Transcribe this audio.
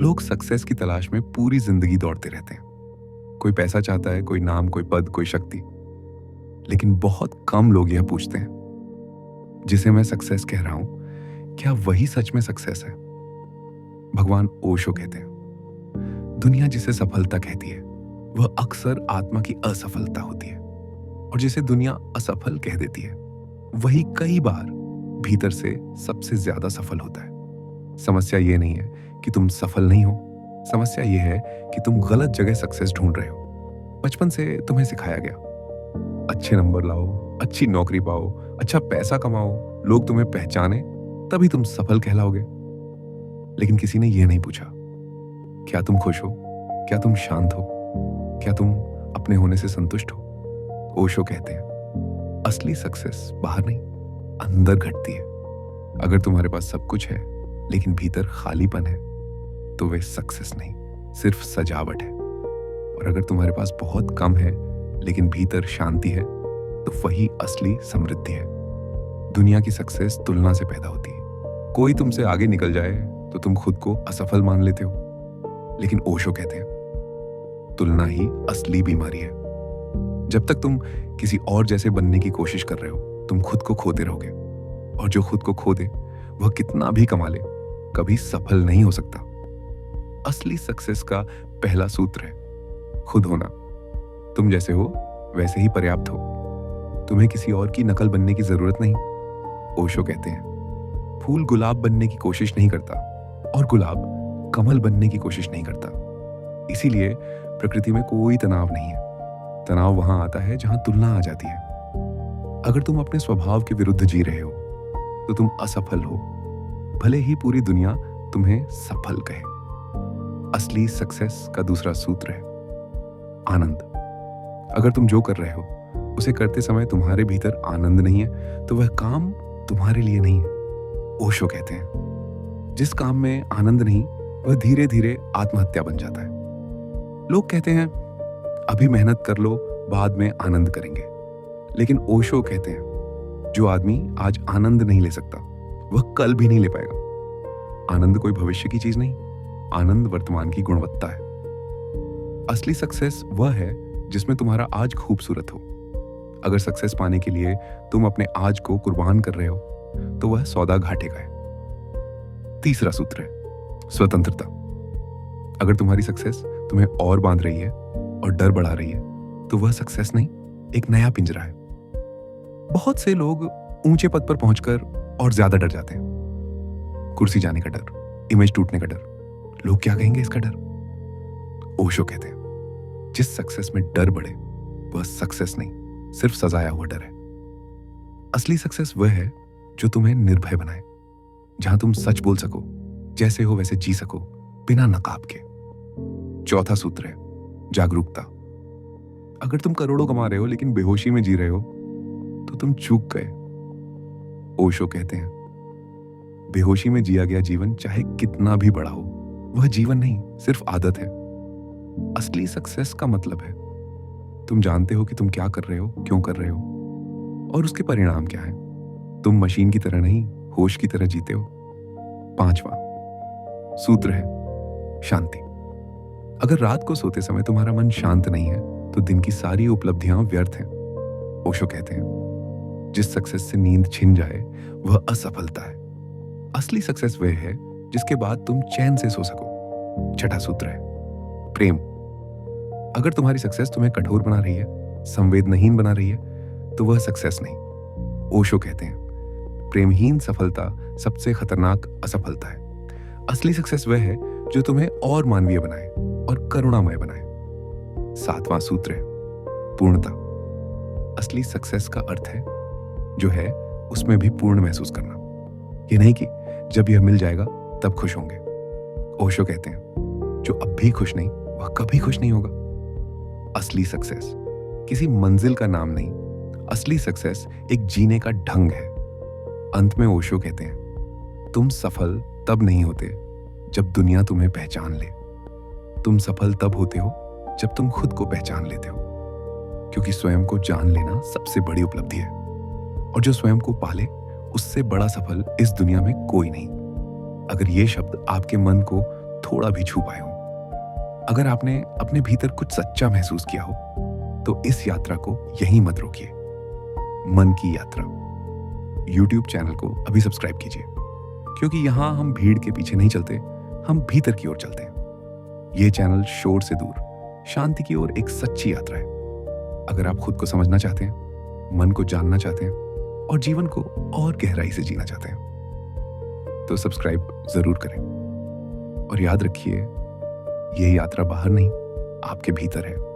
लोग सक्सेस की तलाश में पूरी जिंदगी दौड़ते रहते हैं। कोई पैसा चाहता है, कोई नाम, कोई पद, कोई शक्ति। लेकिन बहुत कम लोग यह पूछते हैं, जिसे मैं सक्सेस कह रहा हूं, क्या वही सच में सक्सेस है? भगवान ओशो कहते हैं, दुनिया जिसे सफलता कहती है वह अक्सर आत्मा की असफलता होती है, और जिसे दुनिया असफल कह देती है वही कई बार भीतर से सबसे ज्यादा सफल होता है। समस्या यह नहीं है कि तुम सफल नहीं हो, समस्या यह है कि तुम गलत जगह सक्सेस ढूंढ रहे हो। बचपन से तुम्हें सिखाया गया, अच्छे नंबर लाओ, अच्छी नौकरी पाओ, अच्छा पैसा कमाओ, लोग तुम्हें पहचाने, तभी तुम सफल कहलाओगे। लेकिन किसी ने यह नहीं पूछा, क्या तुम खुश हो? क्या तुम शांत हो? क्या तुम अपने होने से संतुष्ट हो? ओशो कहते हैं, असली सक्सेस बाहर नहीं, अंदर घटती है। अगर तुम्हारे पास सब कुछ है लेकिन भीतर खालीपन है तो वे सक्सेस नहीं, सिर्फ सजावट है। और अगर तुम्हारे पास बहुत कम है लेकिन भीतर शांति है तो वही असली समृद्धि है। दुनिया की सक्सेस तुलना से पैदा होती है। कोई तुमसे आगे निकल जाए तो तुम खुद को असफल मान लेते हो। लेकिन ओशो कहते हैं, तुलना ही असली बीमारी है। जब तक तुम किसी और जैसे बनने की कोशिश कर रहे हो, तुम खुद को खोते रहोगे। और जो खुद को खो दे वह कितना भी कमा ले, कभी सफल नहीं हो सकता। असली सक्सेस का पहला सूत्र है खुद होना। तुम जैसे हो वैसे ही पर्याप्त हो। तुम्हें किसी और की नकल बनने की जरूरत नहीं। ओशो कहते हैं, फूल गुलाब बनने की कोशिश नहीं करता और गुलाब कमल बनने की कोशिश नहीं करता। इसीलिए प्रकृति में कोई तनाव नहीं है। तनाव वहां आता है जहां तुलना आ जाती है। अगर तुम अपने स्वभाव के विरुद्ध जी रहे हो तो तुम असफल हो, भले ही पूरी दुनिया तुम्हें सफल कहे। असली सक्सेस का दूसरा सूत्र है आनंद। अगर तुम जो कर रहे हो उसे करते समय तुम्हारे भीतर आनंद नहीं है तो वह काम तुम्हारे लिए नहीं है। ओशो कहते हैं, जिस काम में आनंद नहीं वह धीरे धीरे आत्महत्या बन जाता है। लोग कहते हैं, अभी मेहनत कर लो, बाद में आनंद करेंगे। लेकिन ओशो कहते हैं, जो आदमी आज आनंद नहीं ले सकता वह कल भी नहीं ले पाएगा। आनंद कोई भविष्य की चीज नहीं, आनंद वर्तमान की गुणवत्ता है। असली सक्सेस वह है जिसमें तुम्हारा आज खूबसूरत हो। अगर सक्सेस पाने के लिए तुम अपने आज को कुर्बान कर रहे हो तो वह सौदा घाटे का है। तीसरा सूत्र है स्वतंत्रता। अगर तुम्हारी सक्सेस तुम्हें और बांध रही है और डर बढ़ा रही है तो वह सक्सेस नहीं, एक नया पिंजरा है। बहुत से लोग ऊंचे पद पर पहुंचकर और ज्यादा डर जाते हैं। कुर्सी जाने का डर, इमेज टूटने का डर, लोग क्या कहेंगे इसका डर। ओशो कहते हैं, जिस सक्सेस में डर बढ़े वह सक्सेस नहीं, सिर्फ सजाया हुआ डर है। असली सक्सेस वह है जो तुम्हें निर्भय बनाए, जहां तुम सच बोल सको, जैसे हो वैसे जी सको, बिना नकाब के। चौथा सूत्र है जागरूकता। अगर तुम करोड़ों कमा रहे हो लेकिन बेहोशी में जी रहे हो तो तुम चूक गए। ओशो कहते हैं, बेहोशी में जिया गया जीवन चाहे कितना भी बड़ा हो वह जीवन नहीं, सिर्फ आदत है। असली सक्सेस का मतलब है तुम जानते हो कि तुम क्या कर रहे हो, क्यों कर रहे हो और उसके परिणाम क्या है। तुम मशीन की तरह नहीं, होश की तरह जीते हो। पांचवा सूत्र है शांति। अगर रात को सोते समय तुम्हारा मन शांत नहीं है तो दिन की सारी उपलब्धियां व्यर्थ हैं। ओशो कहते हैं, जिस सक्सेस से नींद छिन जाए वह असफलता है। असली सक्सेस वह है जिसके बाद तुम चैन से सो सको। छठा सूत्र है प्रेम। अगर तुम्हारी सक्सेस तुम्हें कठोर बना रही है, संवेदनहीन बना रही है तो वह सक्सेस नहीं। ओशो कहते हैं, प्रेमहीन सफलता सबसे खतरनाक असफलता है। असली सक्सेस वह है जो तुम्हें और मानवीय बनाए और करुणामय बनाए। सातवां सूत्र है पूर्णता। असली सक्सेस का अर्थ है जो है उसमें भी पूर्ण महसूस करना। ये नहीं कि जब यह मिल जाएगा तब खुश होंगे। ओशो कहते हैं, जो अब भी खुश नहीं वह कभी खुश नहीं होगा। असली सक्सेस किसी मंजिल का नाम नहीं, असली सक्सेस एक जीने का ढंग है। अंत में ओशो कहते हैं, तुम सफल तब नहीं होते जब दुनिया तुम्हें पहचान ले। तुम सफल तब होते हो जब तुम खुद को पहचान लेते हो, क्योंकि स्वयं को जान लेना सबसे बड़ी उपलब्धि है। और जो स्वयं को पाले उससे बड़ा सफल इस दुनिया में कोई नहीं। अगर ये शब्द आपके मन को थोड़ा भी छू पाए हो। अगर आपने अपने भीतर कुछ सच्चा महसूस किया हो तो इस यात्रा को यहीं मत रोकिए। मन की यात्रा YouTube चैनल को अभी सब्सक्राइब कीजिए, क्योंकि यहां हम भीड़ के पीछे नहीं चलते, हम भीतर की ओर चलते हैं। यह चैनल शोर से दूर, शांति की ओर एक सच्ची यात्रा है। अगर आप खुद को समझना चाहते हैं, मन को जानना चाहते हैं और जीवन को और गहराई से जीना चाहते हैं तो सब्सक्राइब जरूर करें। और याद रखिए, यह यात्रा बाहर नहीं, आपके भीतर है।